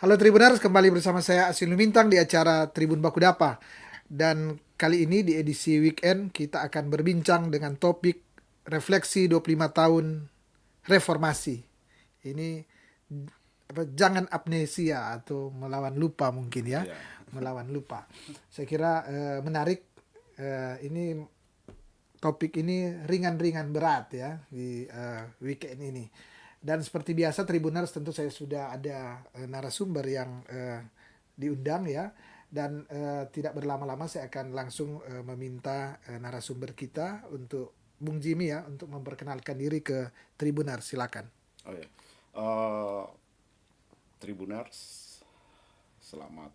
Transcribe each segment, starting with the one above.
Halo Tribuners, kembali bersama saya Asin Lumintang di acara Tribun Bakudapa. Dan kali ini di edisi weekend kita akan berbincang dengan topik refleksi 25 tahun reformasi. Ini jangan amnesia atau melawan lupa mungkin ya, Ya, melawan lupa. Saya kira menarik. Ini topik ini ringan-ringan berat ya di weekend ini. Dan seperti biasa Tribuners tentu saya sudah ada narasumber yang diundang ya. Dan tidak berlama-lama saya akan langsung meminta narasumber kita untuk Bung Jimmy ya untuk memperkenalkan diri ke Tribuners. Silakan. oh ya. Eh, Tribuners, selamat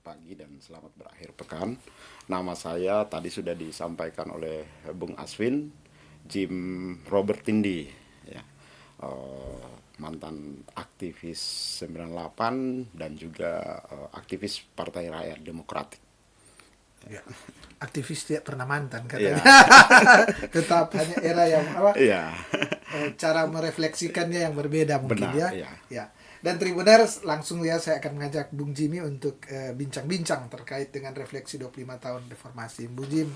pagi dan selamat berakhir pekan. Nama saya tadi sudah disampaikan oleh Bung Aswin, Jim Robert Tindi, ya. Mantan aktivis 98 dan juga aktivis Partai Rakyat Demokratik. Ya. Aktivis tidak pernah mantan Ya, katanya. Tetap hanya era yang apa? ya, Cara merefleksikannya yang berbeda mungkin benar, ya. ya. Ya. Dan Tribuners langsung ya saya akan mengajak Bung Jimmy untuk bincang-bincang terkait dengan refleksi 25 tahun reformasi. Bung Jim,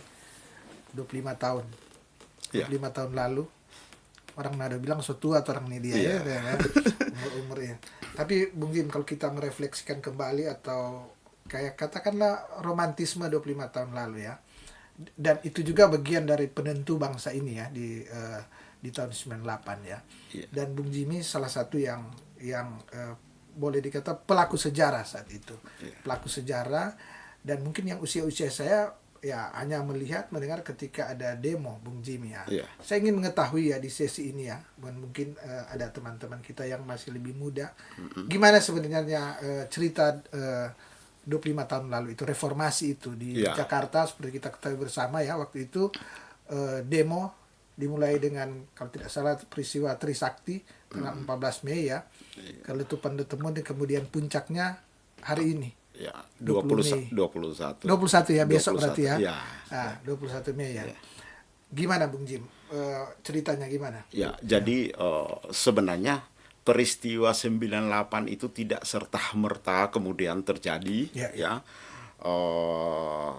25 tahun. Ya, 25 tahun lalu orang nada bilang so tua atau orang ini dia iya, ya, ya. Umur-umurnya. Tapi Bung Jim kalau kita merefleksikan kembali atau kayak katakanlah romantisme 25 tahun lalu ya. Dan itu juga bagian dari penentu bangsa ini ya di tahun 98 ya. iya, Dan Bung Jimmy salah satu yang boleh dikata pelaku sejarah saat itu. iya, Pelaku sejarah dan mungkin yang usia-usia saya ya hanya mendengar ketika ada demo Bung Jimmy ya. iya. Saya ingin mengetahui ya di sesi ini ya, dan mungkin ada teman-teman kita yang masih lebih muda. Gimana sebenarnya cerita 25 tahun lalu itu reformasi itu di Iya. Jakarta seperti kita ketahui bersama ya waktu itu demo dimulai dengan kalau tidak salah peristiwa Trisakti tanggal 14 Mei ya. Keletupan Detemon dan kemudian puncaknya hari ini Ya, 20 20, Mei. 21. 21 ya besok 21, berarti ya. ya. Ah, 21 Mei ya. Ya. Gimana Bung Jim? Ceritanya gimana? Ya, jadi sebenarnya peristiwa 98 itu tidak serta-merta kemudian terjadi, Ya, ya. ya. Eh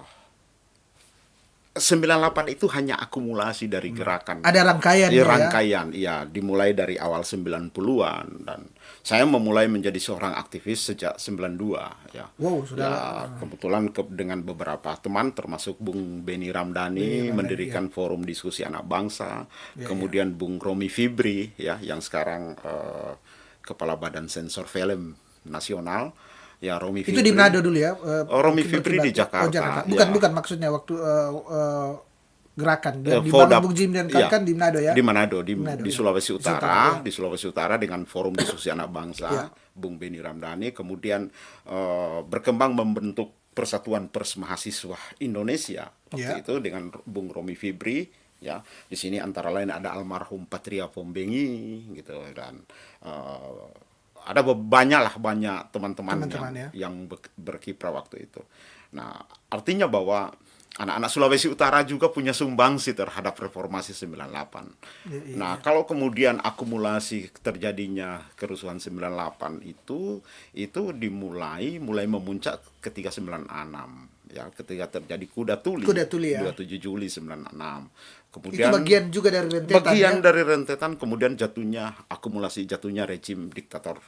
98 itu hanya akumulasi dari gerakan. Ada rangkaiannya ya. Rangkaian, iya, dimulai dari awal 90-an dan saya memulai menjadi seorang aktivis sejak 92 ya. Wow, sudah Ya, kebetulan dengan beberapa teman termasuk Bung Beni Ramdhani mendirikan forum diskusi anak bangsa, Ya, kemudian Bung Romi Fibri ya yang sekarang kepala Badan Sensor Film Nasional. Ya, Romi itu di Fibri. Manado dulu ya. Romi Mungkin Fibri di berkibar. Oh, Jakarta. Jakarta. Bukan Ya. bukan maksudnya waktu gerakan yang dibangun Vodap, Bung Jim dan ya, kawan-kawan di Manado ya. di Manado, Manado di ya. Sulawesi Di Sultara, Utara, di Sulawesi Utara dengan Forum Diskusi Anak Bangsa, ya. Bung Beni Ramdhani, kemudian berkembang membentuk Persatuan Pers Mahasiswa Indonesia Ya. waktu itu dengan Bung Romi Fibri, ya. Di sini antara lain ada almarhum Patria Pombengi, gitu, dan ada banyak teman-teman Teman-teman ya. yang berkiprah waktu itu. Nah, artinya bahwa anak-anak Sulawesi Utara juga punya sumbangsi terhadap reformasi 98. Ya, ya, Nah, ya. kalau kemudian akumulasi terjadinya kerusuhan 98 itu mulai memuncak ketika 96 ya, ketika terjadi Kuda Tuli, Kuda Tuli ya. 27 Juli 96. Itu Kemudian bagian juga dari rentetan bagian ya. dari rentetan, kemudian jatuhnya rejim diktator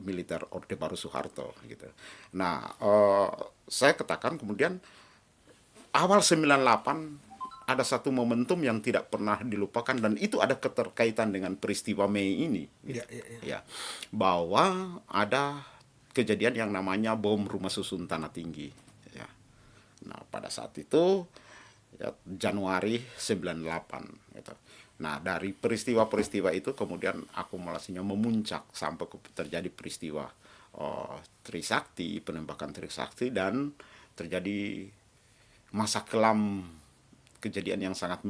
militer Orde Baru Soeharto gitu. Nah, saya katakan kemudian awal 98 ada satu momentum yang tidak pernah dilupakan dan itu ada keterkaitan dengan peristiwa Mei ini gitu. Ya, ya, ya. Ya, bahwa ada kejadian yang namanya bom rumah susun Tanah Tinggi ya. Nah, pada saat itu ya, Januari 98 gitu. Nah, dari peristiwa-peristiwa itu kemudian akumulasinya memuncak sampai terjadi peristiwa penembakan Trisakti dan terjadi masa kelam kejadian yang sangat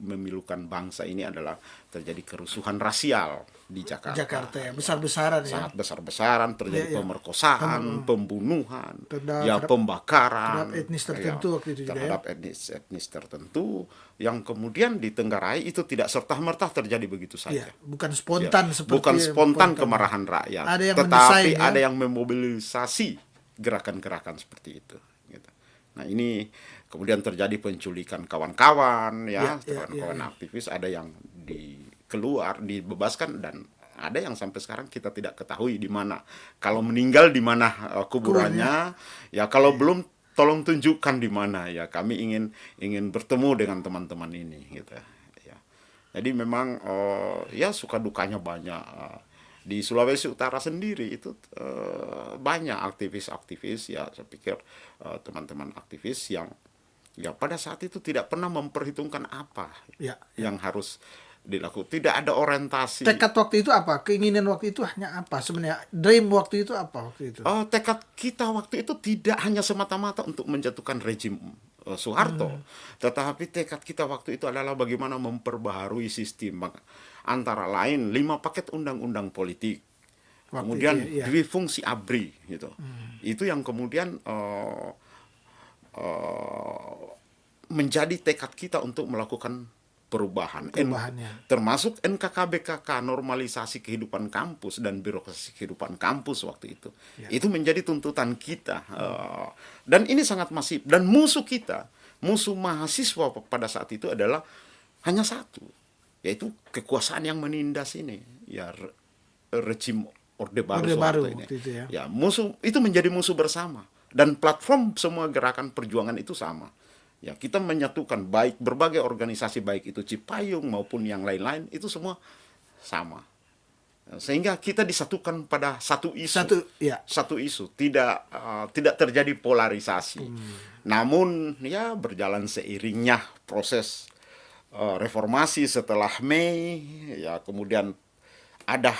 memilukan bangsa ini adalah terjadi kerusuhan rasial di Jakarta. Jakarta ya, besar-besaran ya. Sangat besar-besaran, terjadi Iya, iya. pemerkosaan, pembunuhan, Terhadap pembakaran, terhadap etnis tertentu waktu itu juga ya. terhadap etnis tertentu yang kemudian ditenggarai itu tidak serta-merta terjadi begitu saja. Iya, bukan spontan seperti Bukan spontan kemarahan rakyat, Ada yang tetapi mendesain, ya. ada yang memobilisasi gerakan-gerakan seperti itu. Gitu. Nah ini kemudian terjadi penculikan kawan-kawan, ya, kawan-kawan aktivis, ada yang dibebaskan, dan ada yang sampai sekarang kita tidak ketahui di mana. Kalau meninggal di mana kuburannya, ya kalau belum tolong tunjukkan di mana, ya kami ingin bertemu dengan teman-teman ini, gitu. Ya. Jadi memang ya suka dukanya banyak. Di Sulawesi Utara sendiri itu banyak aktivis-aktivis, ya saya pikir teman-teman aktivis yang ya pada saat itu tidak pernah memperhitungkan apa yang harus dilakukan. Tidak ada orientasi. Tekad waktu itu apa? Keinginan waktu itu hanya apa? Sebenarnya dream waktu itu apa waktu itu? Tekad kita waktu itu tidak hanya semata-mata untuk menjatuhkan rejim Soeharto, tetapi tekad kita waktu itu adalah bagaimana memperbaharui sistem, antara lain 5 paket undang-undang politik, waktu kemudian dwi fungsi ABRI, gitu. Itu yang kemudian menjadi tekad kita untuk melakukan perubahan. Termasuk NKKBKK, normalisasi kehidupan kampus dan birokrasi kehidupan kampus waktu itu. Itu menjadi tuntutan kita. Dan ini sangat masif. Dan musuh kita, musuh mahasiswa pada saat itu adalah hanya satu, yaitu kekuasaan yang menindas ini, ya rejim Orde Baru Soeharto ini. Itu ya. Ya, musuh itu menjadi musuh bersama. Dan platform semua gerakan perjuangan itu sama. Ya, kita menyatukan baik berbagai organisasi, baik itu Cipayung maupun yang lain-lain, itu semua sama. Sehingga kita disatukan pada satu isu. Satu isu, tidak terjadi polarisasi. Namun ya berjalan seiringnya proses reformasi setelah Mei, ya kemudian ada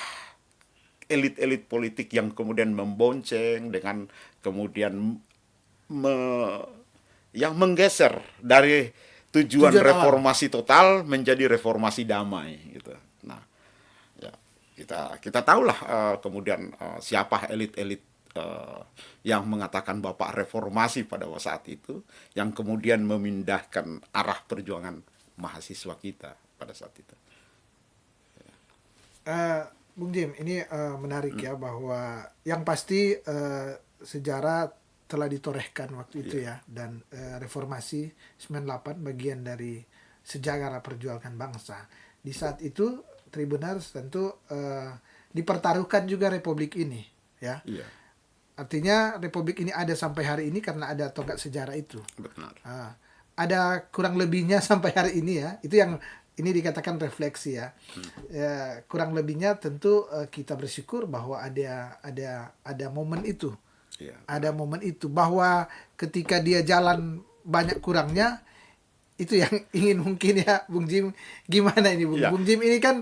elit-elit politik yang kemudian membonceng dengan kemudian yang menggeser dari tujuan reformasi total menjadi reformasi damai, gitu. Nah, ya kita tahulah kemudian siapa elit-elit yang mengatakan Bapak reformasi pada saat itu, yang kemudian memindahkan arah perjuangan mahasiswa kita pada saat itu. Bung Jim, ini menarik ya, bahwa yang pasti sejarah telah ditorehkan waktu itu ya, dan reformasi 98 bagian dari sejarah perjuangan bangsa. Di saat itu Tribuners tentu dipertaruhkan juga republik ini ya. Artinya republik ini ada sampai hari ini karena ada tonggak sejarah itu. Benar. Ada kurang lebihnya sampai hari ini ya. Itu yang ini dikatakan refleksi ya. Kurang lebihnya tentu kita bersyukur bahwa ada momen itu. Ada momen itu, bahwa ketika dia jalan banyak kurangnya, itu yang ingin mungkin ya Bung Jim, gimana ini Bung? Bung Jim ini kan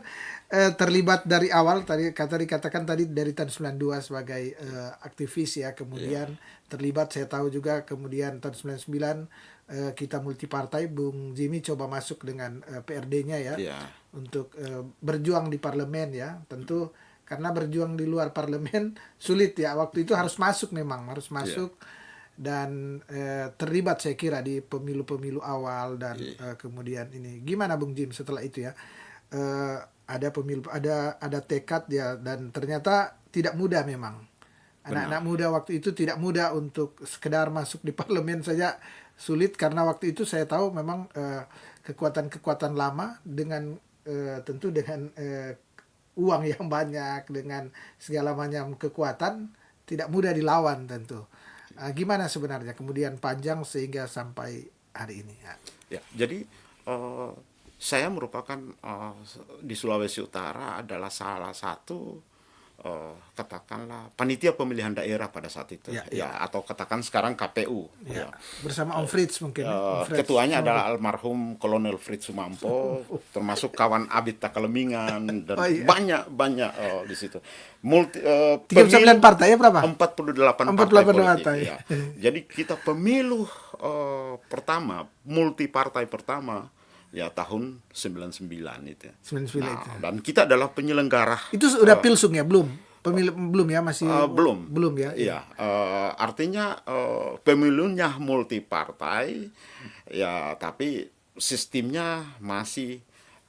terlibat dari awal, tadi dikatakan tadi dari tahun 92 sebagai aktivis ya, kemudian terlibat, saya tahu juga kemudian tahun 99 kita multipartai, Bung Jimmy coba masuk dengan PRD-nya ya, untuk berjuang di parlemen ya, tentu karena berjuang di luar parlemen sulit ya, waktu itu harus masuk, memang harus masuk. Dan terlibat saya kira di pemilu-pemilu awal dan kemudian ini gimana Bung Jim setelah itu ya, ada pemilu, ada tekad ya, dan ternyata tidak mudah memang. Anak-anak muda waktu itu tidak mudah untuk sekedar masuk di parlemen saja sulit, karena waktu itu saya tahu memang kekuatan-kekuatan lama dengan tentu dengan uang yang banyak, dengan segala macam kekuatan, tidak mudah dilawan tentu. Gimana sebenarnya kemudian panjang sehingga sampai hari ini ya. Jadi saya merupakan di Sulawesi Utara adalah salah satu katakanlah panitia pemilihan daerah pada saat itu, ya atau katakan sekarang KPU, ya. Bersama Om Fritz mungkin. Om Fritz, ketuanya adalah almarhum Kolonel Fritz Sumampo, termasuk kawan Abit Takalemingan dan banyak di situ. 39 partai ya berapa? 48 partai. Ya. Jadi kita pemilu pertama, multi partai pertama ya tahun 99 itu. 99 itu. Dan kita adalah penyelenggara. Itu sudah pilsung ya, belum? Belum ya, masih belum ya. Iya, artinya pemilunya multi partai ya, tapi sistemnya masih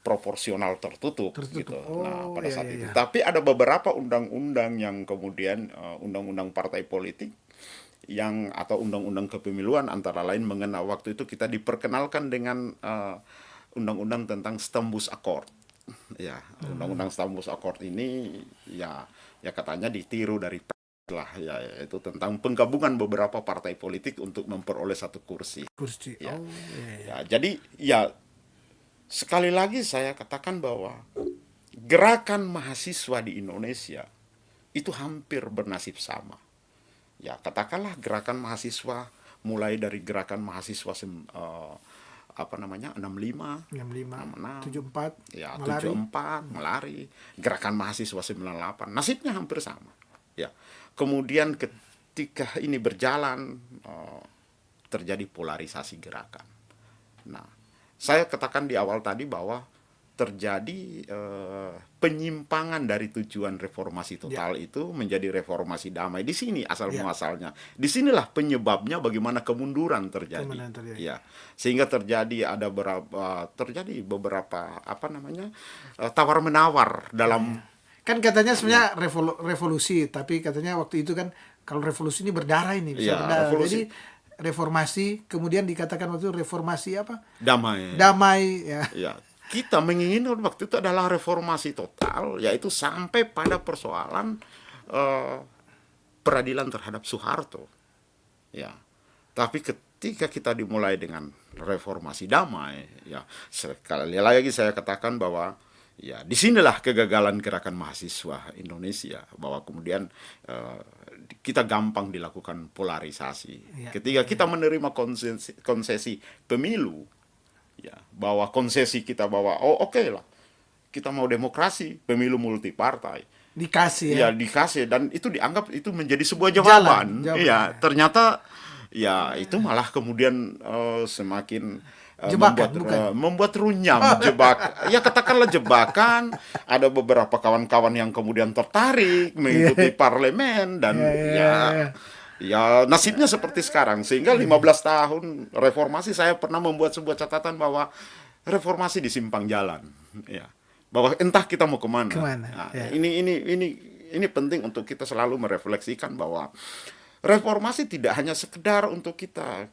proporsional tertutup. Gitu. Pada saat itu. Tapi ada beberapa undang-undang yang kemudian undang-undang partai politik yang atau undang-undang kepemiluan, antara lain mengenai waktu itu kita diperkenalkan dengan undang-undang tentang Stambus Accord. Ya, undang-undang Stambus Accord ini ya katanya ditiru dari lah, ya, itu tentang penggabungan beberapa partai politik untuk memperoleh satu kursi. Ya. Ya, jadi ya sekali lagi saya katakan bahwa gerakan mahasiswa di Indonesia itu hampir bernasib sama. Ya, katakanlah gerakan mahasiswa mulai dari gerakan mahasiswa 65, 74, ya, 74, melari, gerakan mahasiswa 98, nasibnya hampir sama. Ya. Kemudian ketika ini berjalan terjadi polarisasi gerakan. Nah, saya katakan di awal tadi bahwa terjadi penyimpangan dari tujuan reformasi total itu menjadi reformasi damai. Di sini asal muasalnya. Disinilah penyebabnya bagaimana kemunduran terjadi. Ya, sehingga terjadi beberapa tawar menawar dalam. Kan katanya sebenarnya revolusi, tapi katanya waktu itu kan kalau revolusi ini berdarah ini bisa berdarah. Jadi reformasi, kemudian dikatakan waktu itu reformasi apa? Damai ya. Kita menginginkan waktu itu adalah reformasi total, yaitu sampai pada persoalan peradilan terhadap Soeharto. Ya, tapi ketika kita dimulai dengan reformasi damai, ya sekali lagi saya katakan bahwa ya disinilah kegagalan gerakan mahasiswa Indonesia, bahwa kemudian kita gampang dilakukan polarisasi. Ketika kita menerima konsesi pemilu. Ya, bahwa konsesi kita bahwa oke lah, kita mau demokrasi, pemilu multi partai. Dikasih ya. Dikasih, dan itu dianggap itu menjadi sebuah jawaban. Iya, ternyata ya itu malah kemudian semakin membuat runyam, ya katakanlah jebakan. Ada beberapa kawan-kawan yang kemudian tertarik mengikuti parlemen dan ya nasibnya seperti sekarang. Sehingga 15 tahun reformasi saya pernah membuat sebuah catatan bahwa reformasi di simpang jalan, ya, bahwa entah kita mau kemana. Nah, ini penting untuk kita selalu merefleksikan bahwa reformasi tidak hanya sekedar untuk kita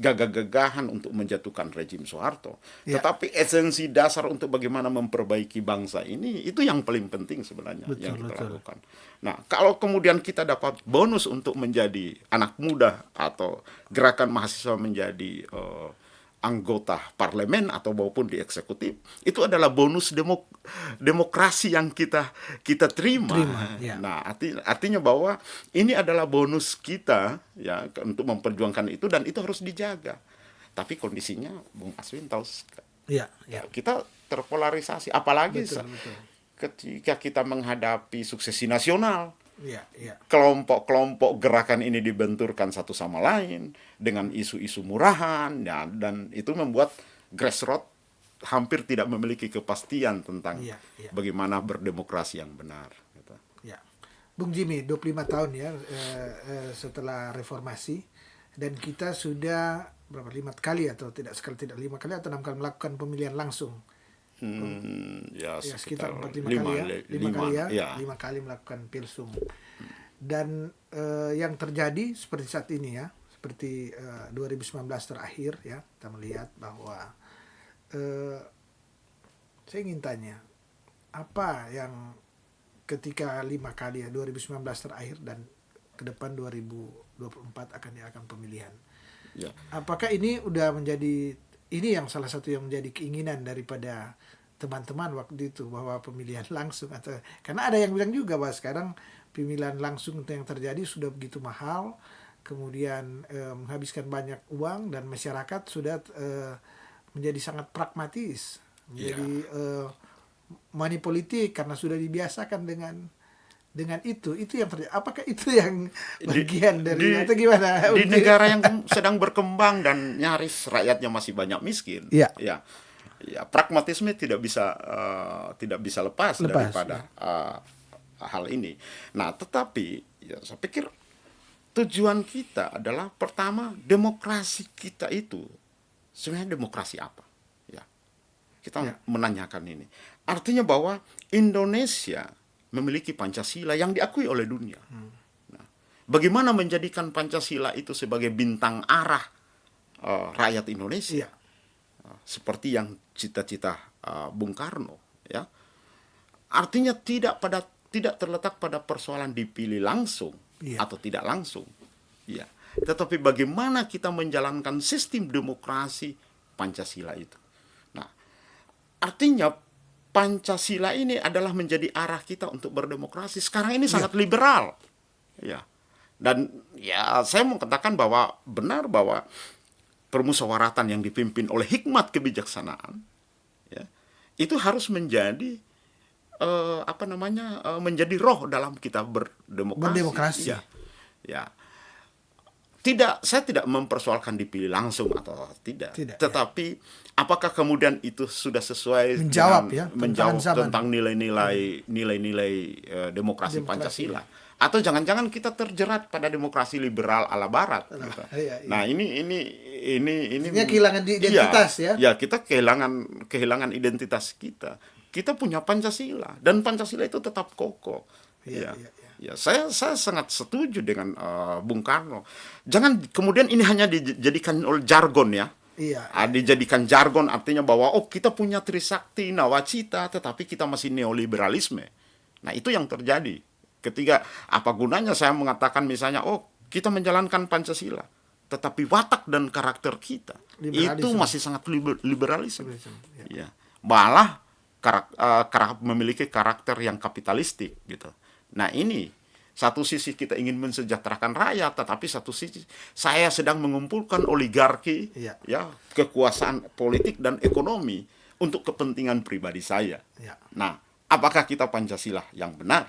gagah-gagahan untuk menjatuhkan rejim Soeharto, tetapi esensi dasar untuk bagaimana memperbaiki bangsa ini, itu yang paling penting sebenarnya yang kita lakukan. Nah, kalau kemudian kita dapat bonus untuk menjadi anak muda atau gerakan mahasiswa menjadi anggota parlemen atau maupun di eksekutif, itu adalah bonus demokrasi yang kita terima. Nah, artinya bahwa ini adalah bonus kita ya untuk memperjuangkan itu, dan itu harus dijaga. Tapi kondisinya Bung Aswin tahu kita terpolarisasi, apalagi ketika kita menghadapi suksesi nasional. Kelompok-kelompok gerakan ini dibenturkan satu sama lain dengan isu-isu murahan, dan itu membuat grassroots hampir tidak memiliki kepastian tentang bagaimana berdemokrasi yang benar. Gitu. Bung Jimmy, 25 tahun ya setelah reformasi, dan kita sudah berapa, 5 kali atau tidak 5 kali atau 6 kali melakukan pemilihan langsung. Sekitar 4-5 kali ya. 5 kali melakukan pilsum. Dan yang terjadi seperti saat ini ya, seperti 2019 terakhir ya, kita melihat bahwa saya ingin tanya, apa yang ketika 5 kali ya, 2019 terakhir dan ke depan 2024 akan pemilihan. Apakah ini udah menjadi, ini yang salah satu yang menjadi keinginan daripada teman-teman waktu itu bahwa pemilihan langsung, atau karena ada yang bilang juga bahwa sekarang pemilihan langsung yang terjadi sudah begitu mahal, kemudian menghabiskan banyak uang, dan masyarakat sudah menjadi sangat pragmatis, menjadi money politik karena sudah dibiasakan dengan itu yang terjadi. Apakah itu yang bagian dari atau gimana? Di negara yang sedang berkembang dan nyaris rakyatnya masih banyak miskin, Iya. ya pragmatisme tidak bisa lepas daripada hal ini. Nah, tetapi ya saya pikir tujuan kita adalah pertama, demokrasi kita itu sebenarnya demokrasi apa? Ya, kita menanyakan ini. Artinya bahwa Indonesia memiliki Pancasila yang diakui oleh dunia. Nah, bagaimana menjadikan Pancasila itu sebagai bintang arah rakyat Indonesia, seperti yang cita-cita Bung Karno, ya. Artinya tidak terletak pada persoalan dipilih langsung atau tidak langsung, ya. Tetapi bagaimana kita menjalankan sistem demokrasi Pancasila itu. Nah, artinya Pancasila ini adalah menjadi arah kita untuk berdemokrasi. Sekarang ini sangat liberal, ya. Dan ya saya mau katakan bahwa benar bahwa permusyawaratan yang dipimpin oleh hikmat kebijaksanaan, ya, itu harus menjadi menjadi roh dalam kita berdemokrasi. Ya. Saya tidak mempersoalkan dipilih langsung atau tidak. Tetapi apakah kemudian itu sudah sesuai menjawab tentang nilai-nilai demokrasi Pancasila? Atau jangan-jangan kita terjerat pada demokrasi liberal ala Barat? Gitu. Nah, ini kehilangan identitas, ya. Ya, kita kehilangan identitas kita. Kita punya Pancasila dan Pancasila itu tetap kokoh. Ya, saya sangat setuju dengan Bung Karno. Jangan kemudian ini hanya dijadikan oleh jargon, ya. Dijadikan jargon artinya bahwa kita punya Trisakti, Nawacita, tetapi kita masih neoliberalisme. Nah, itu yang terjadi. Ketika apa gunanya saya mengatakan misalnya kita menjalankan Pancasila, tetapi watak dan karakter kita itu masih sangat liberalisme. Ya. Malah memiliki karakter yang kapitalistik gitu. Nah, ini satu sisi kita ingin mensejahterakan rakyat, tetapi satu sisi saya sedang mengumpulkan oligarki, ya, kekuasaan politik dan ekonomi untuk kepentingan pribadi saya. Nah, apakah kita Pancasila yang benar?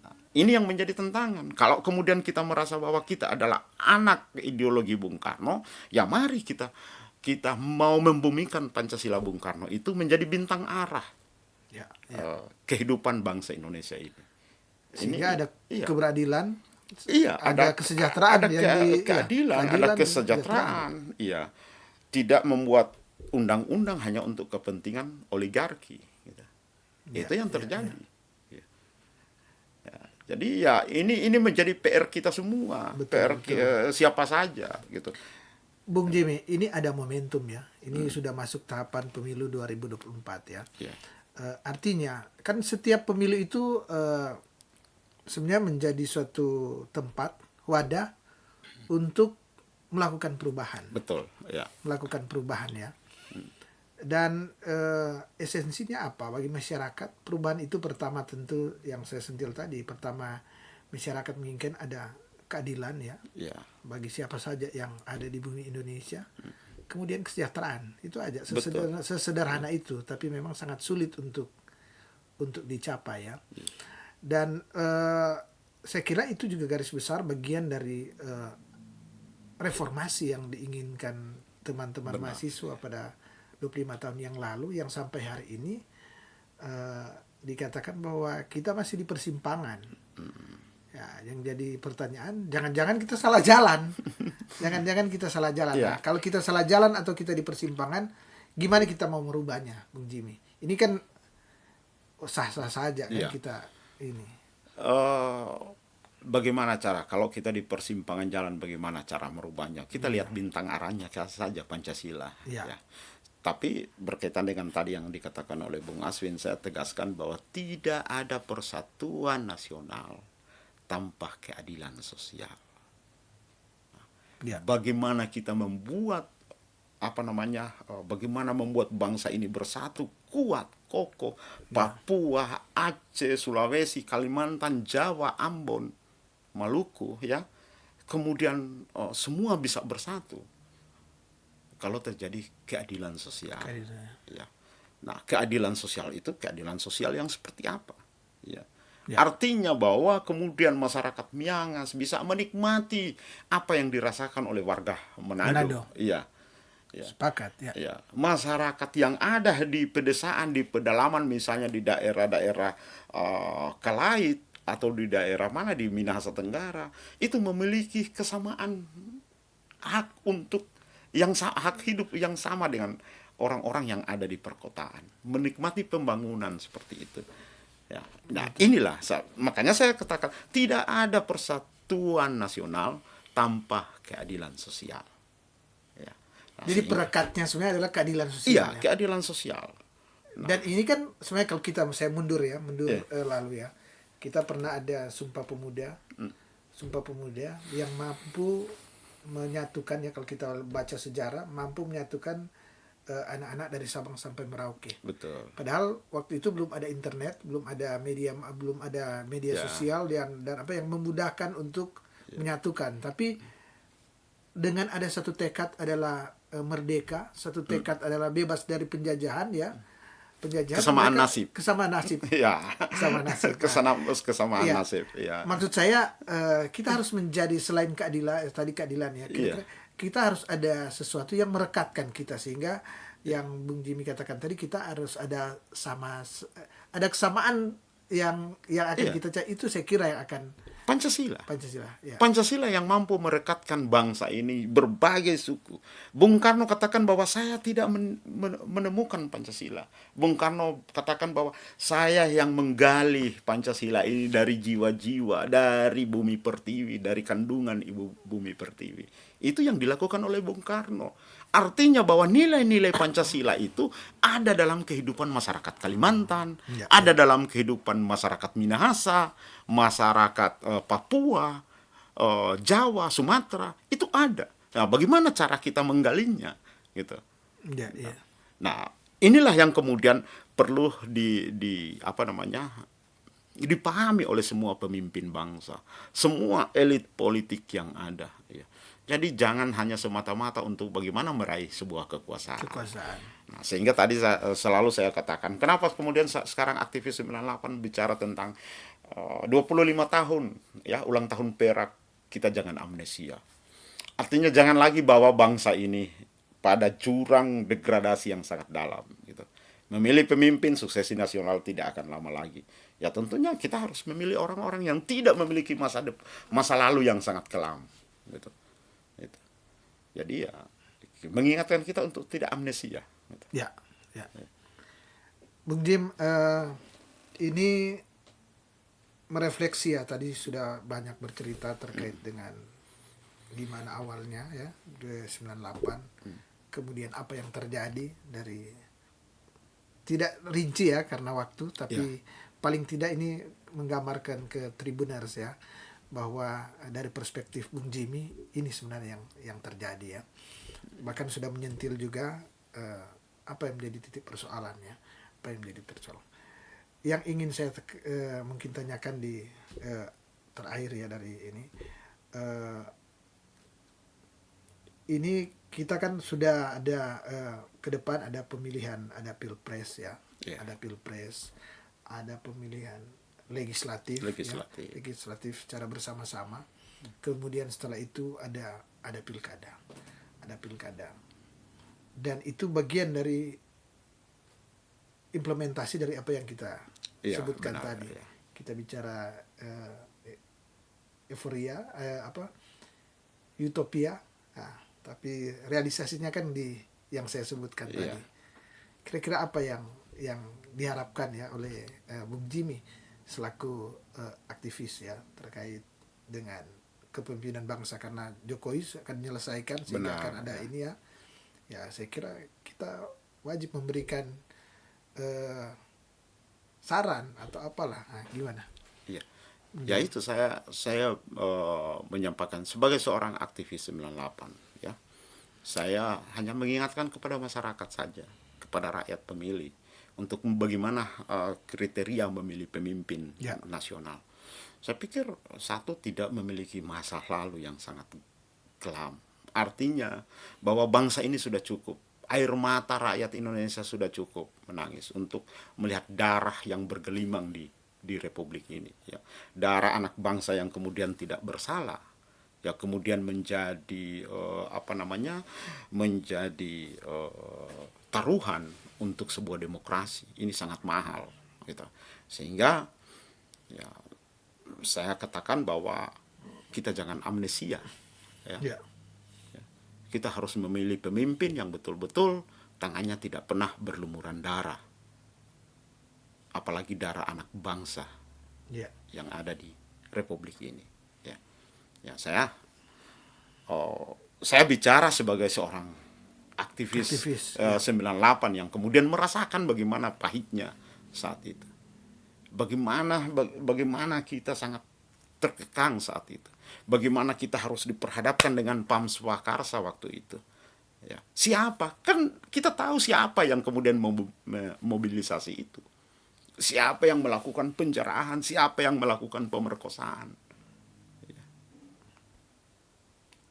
Nah, ini yang menjadi tantangan. Kalau kemudian kita merasa bahwa kita adalah anak ideologi Bung Karno, ya mari kita mau membumikan Pancasila Bung Karno itu menjadi bintang arah kehidupan bangsa Indonesia ini. Sehingga ada keberadilan, ada kesejahteraan, ada kesejahteraan, tidak membuat undang-undang hanya untuk kepentingan oligarki, gitu. Itu yang terjadi. Jadi ya ini menjadi PR kita semua, betul. Siapa saja, gitu. Bung Jimmy, ini ada momentum, ya. Ini sudah masuk tahapan pemilu 2024, ya. Artinya kan setiap pemilu itu sebenarnya menjadi suatu tempat, wadah untuk melakukan perubahan. Betul, ya. Melakukan perubahan, ya. Dan esensinya apa bagi masyarakat? Perubahan itu pertama tentu yang saya sentil tadi. Pertama, masyarakat menginginkan ada keadilan, ya. Bagi siapa saja yang ada di bumi Indonesia. Kemudian kesejahteraan. Itu aja, sesederhana itu, tapi memang sangat sulit untuk dicapai, ya. Dan saya kira itu juga garis besar bagian dari reformasi yang diinginkan teman-teman mahasiswa pada 25 tahun yang lalu, yang sampai hari ini dikatakan bahwa kita masih di persimpangan. Ya, yang jadi pertanyaan, jangan-jangan kita salah jalan. Jangan-jangan kita salah jalan. Nah, kalau kita salah jalan atau kita di persimpangan, gimana kita mau merubahnya, Bung Jimmy? Ini kan sah-sah saja kan kita ini. Bagaimana cara kalau kita di persimpangan jalan, bagaimana cara merubahnya? Kita lihat bintang arahnya saja Pancasila. Ya. Tapi berkaitan dengan tadi yang dikatakan oleh Bung Aswin, saya tegaskan bahwa tidak ada persatuan nasional tanpa keadilan sosial. Bagaimana kita membuat bagaimana membuat bangsa ini bersatu, kuat, kokoh. Papua, Aceh, Sulawesi, Kalimantan, Jawa, Ambon, Maluku, ya. Kemudian semua bisa bersatu kalau terjadi keadilan sosial. Ya. Nah, keadilan sosial itu keadilan sosial yang seperti apa? Ya. Artinya bahwa kemudian masyarakat Miangas bisa menikmati apa yang dirasakan oleh warga Manado. Iya. Ya. Sepakat, ya. Ya. Masyarakat yang ada di pedesaan, di pedalaman, misalnya di daerah-daerah Kalait atau di daerah mana di Minahasa Tenggara, itu memiliki kesamaan hak untuk hak hidup yang sama dengan orang-orang yang ada di perkotaan, menikmati pembangunan seperti itu. Ya. Nah, inilah makanya saya katakan tidak ada persatuan nasional tanpa keadilan sosial. Ya. Nah, jadi perekatnya sebenarnya adalah keadilan sosial. Iya, ya? Keadilan sosial. Nah. Dan ini kan sebenarnya kalau saya mundur lalu ya, kita pernah ada Sumpah Pemuda, Sumpah Pemuda yang mampu menyatukan, ya kalau kita baca sejarah, mampu menyatukan anak-anak dari Sabang sampai Merauke. Betul. Padahal waktu itu belum ada internet, belum ada media sosial dan apa yang memudahkan untuk menyatukan. Tapi dengan ada satu tekad adalah merdeka, satu tekad adalah bebas dari penjajahan, ya. Kesamaan nasib. Kesamaan nasib. Ya. Kesamaan nasib. Kesamaan nasib. Ya. Maksud saya kita harus menjadi selain keadilan, tadi keadilan ya. Kita harus ada sesuatu yang merekatkan kita, sehingga yang Bung Jimmy katakan tadi, kita harus ada kesamaan yang akan kita cari. Itu saya kira yang akan Pancasila. Ya. Pancasila yang mampu merekatkan bangsa ini, berbagai suku. Bung Karno katakan bahwa saya tidak menemukan Pancasila. Bung Karno katakan bahwa saya yang menggali Pancasila ini dari jiwa-jiwa, dari bumi pertiwi, dari kandungan ibu bumi pertiwi. Itu yang dilakukan oleh Bung Karno. Artinya bahwa nilai-nilai Pancasila itu ada dalam kehidupan masyarakat Kalimantan, ada dalam kehidupan masyarakat Minahasa, masyarakat Papua, Jawa, Sumatera, itu ada. Nah, bagaimana cara kita menggalinya, gitu. Nah, inilah yang kemudian perlu dipahami oleh semua pemimpin bangsa, semua elit politik yang ada. Ya. Jadi jangan hanya semata-mata untuk bagaimana meraih sebuah kekuasaan. Nah, sehingga tadi selalu saya katakan, kenapa kemudian sekarang aktivis 98 bicara tentang 25 tahun, ya, ulang tahun perak, kita jangan amnesia. Artinya jangan lagi bawa bangsa ini pada jurang degradasi yang sangat dalam. Gitu. Memilih pemimpin, suksesi nasional tidak akan lama lagi. Ya tentunya kita harus memilih orang-orang yang tidak memiliki masa lalu yang sangat kelam. Gitu. Jadi ya mengingatkan kita untuk tidak amnesia. Ya. Bung Jim, ini merefleksi ya, tadi sudah banyak bercerita terkait dengan gimana awalnya ya 98, kemudian apa yang terjadi, dari tidak rinci ya karena waktu, tapi paling tidak ini menggambarkan ke Tribuners ya, bahwa dari perspektif Bung Jimmy ini sebenarnya yang terjadi ya. Bahkan sudah menyentil juga apa yang menjadi titik persoalannya, apa yang menjadi persoalan. Yang ingin saya mungkin tanyakan di terakhir ya dari ini kita kan sudah ada ke depan ada pemilihan, ada pilpres ya, ada pilpres, ada pemilihan legislatif secara bersama-sama. Kemudian setelah itu ada pilkada. Dan itu bagian dari implementasi dari apa yang kita sebutkan tadi. Ya. Kita bicara euforia, utopia, tapi realisasinya kan di yang saya sebutkan tadi. Kira-kira apa yang diharapkan ya oleh Bung Jimmy selaku aktivis ya terkait dengan kepemimpinan bangsa, karena Jokowi akan menyelesaikan sehingga akan ada ini ya. Ya saya kira kita wajib memberikan saran atau apalah. Nah, gimana? Iya. Ya itu saya menyampaikan sebagai seorang aktivis 98 ya. Saya hanya mengingatkan kepada masyarakat saja, kepada rakyat pemilih, untuk bagaimana kriteria memilih pemimpin Ya. nasional. Saya pikir satu, tidak memiliki masa lalu yang sangat kelam. Artinya bahwa bangsa ini sudah cukup. Air mata rakyat Indonesia sudah cukup menangis untuk melihat darah yang bergelimang di Republik ini. Ya. Darah anak bangsa yang kemudian tidak bersalah, ya kemudian menjadi menjadi taruhan untuk sebuah demokrasi. Ini sangat mahal, gitu. Sehingga ya saya katakan bahwa kita jangan amnesia, ya. Ya. Kita harus memilih pemimpin yang betul-betul tangannya tidak pernah berlumuran darah, apalagi darah anak bangsa Ya. yang ada di Republik ini. Ya, ya saya bicara sebagai seorang aktivis, 98 yang kemudian merasakan bagaimana pahitnya saat itu. Bagaimana kita sangat terkekang saat itu. Bagaimana kita harus diperhadapkan dengan PAM Swakarsa waktu itu. Ya. Siapa? Kan kita tahu siapa yang kemudian memobilisasi itu. Siapa yang melakukan penjarahan, siapa yang melakukan pemerkosaan.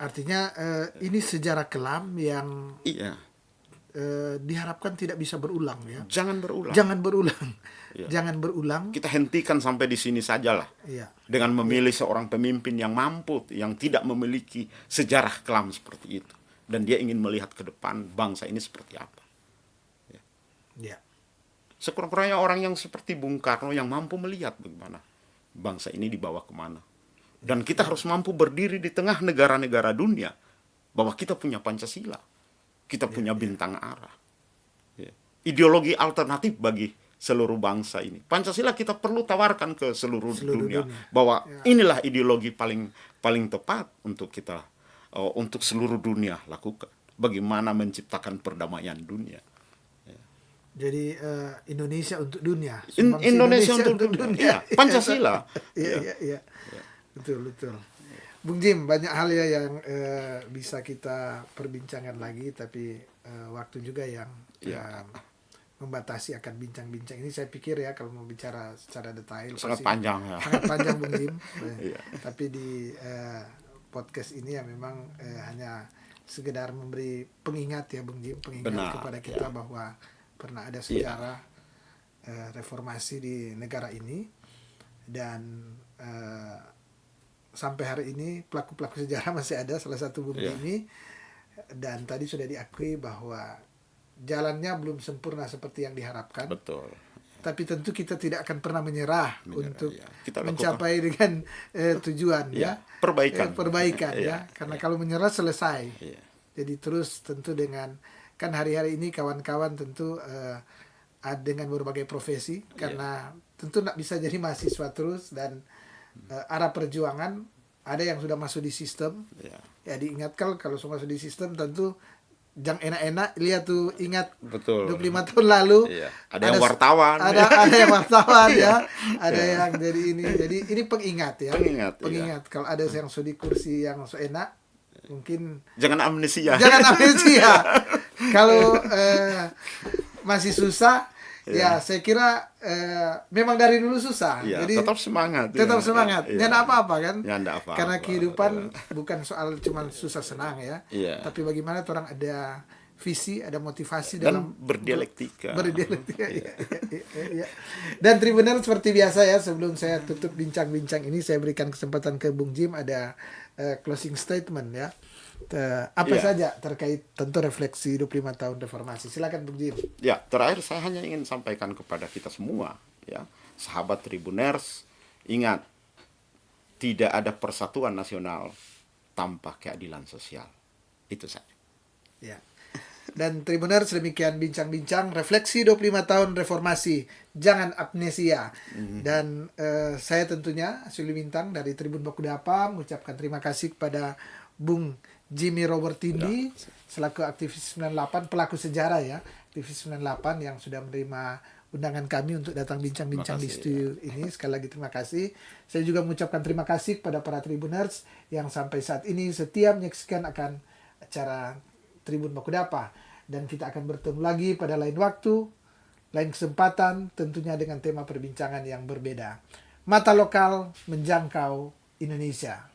Artinya ini sejarah kelam yang Iya, diharapkan tidak bisa berulang ya. jangan berulang. Jangan berulang. Iya. Jangan berulang. Kita hentikan sampai di sini sajalah. Iya. Dengan memilih seorang pemimpin yang mampu, yang tidak memiliki sejarah kelam seperti itu. Dan dia ingin melihat ke depan bangsa ini seperti apa. Ya. Sekurang-kurangnya orang yang seperti Bung Karno yang mampu melihat bagaimana bangsa ini dibawa kemana. Dan kita harus mampu berdiri di tengah negara-negara dunia bahwa kita punya Pancasila, kita punya bintang arah. Ya. Ideologi alternatif bagi seluruh bangsa ini. Pancasila kita perlu tawarkan ke seluruh dunia bahwa inilah ideologi paling tepat untuk kita, untuk seluruh dunia lakukan. Bagaimana menciptakan perdamaian dunia. Jadi Indonesia untuk dunia. Indonesia untuk dunia. Ya, Pancasila. Iya. Betul. Bung Jim, banyak hal ya yang bisa kita perbincangkan lagi, tapi waktu juga yang membatasi akan bincang-bincang ini. Saya pikir ya kalau mau bicara secara detail sangat panjang ya. Sangat panjang Bung Jim. Iya. Tapi di podcast ini ya memang hanya sekedar memberi pengingat ya Bung Jim, pengingat kepada kita bahwa pernah ada sejarah reformasi di negara ini, dan sampai hari ini pelaku-pelaku sejarah masih ada, salah satu Bung Jimmy, dan tadi sudah diakui bahwa jalannya belum sempurna seperti yang diharapkan. Betul. Tapi tentu kita tidak akan pernah menyerah untuk kita mencapai dengan tujuan perbaikan ya. Karena kalau menyerah selesai. Jadi terus tentu dengan kan hari-hari ini kawan-kawan tentu dengan berbagai profesi, karena tentu tidak bisa jadi mahasiswa terus, dan arah perjuangan ada yang sudah masuk di sistem. Ya diingatkan kalau sudah masuk di sistem tentu jangan enak-enak, lihat tuh, ingat. Betul. 25 tahun lalu ada yang wartawan, ada yang wartawan ya, ada yang jadi ini pengingat ya. Pengingat kalau ada yang sudah di kursi yang so enak, mungkin jangan amnesia. Kalau masih susah, ya saya kira memang dari dulu susah. Jadi tetap semangat. Jangan apa-apa kan? Apa-apa. Karena kehidupan bukan soal cuma susah senang ya. Tapi bagaimana orang ada visi, ada motivasi dan berdialektika. Dan Tribuner seperti biasa ya, sebelum saya tutup bincang-bincang ini, saya berikan kesempatan ke Bung Jim ada closing statement ya. Apa saja terkait tentu refleksi 25 tahun reformasi. Silakan Bung Jim. Ya, terakhir saya hanya ingin sampaikan kepada kita semua ya, sahabat Tribuners, ingat, tidak ada persatuan nasional tanpa keadilan sosial. Itu saja. Ya. Dan Tribuners, demikian bincang-bincang refleksi 25 tahun reformasi. Jangan amnesia. Dan saya tentunya Suli Bintang dari Tribun Bakudapa mengucapkan terima kasih kepada Bung Jimmy Robert Tindi selaku aktivis 98, pelaku sejarah ya, aktivis 98 yang sudah menerima undangan kami untuk datang bincang-bincang di studio ini. Sekali lagi terima kasih. Saya juga mengucapkan terima kasih kepada para Tribuners yang sampai saat ini setia menyaksikan akan acara Tribun Bakudapa. Dan kita akan bertemu lagi pada lain waktu, lain kesempatan, tentunya dengan tema perbincangan yang berbeda. Mata lokal menjangkau Indonesia.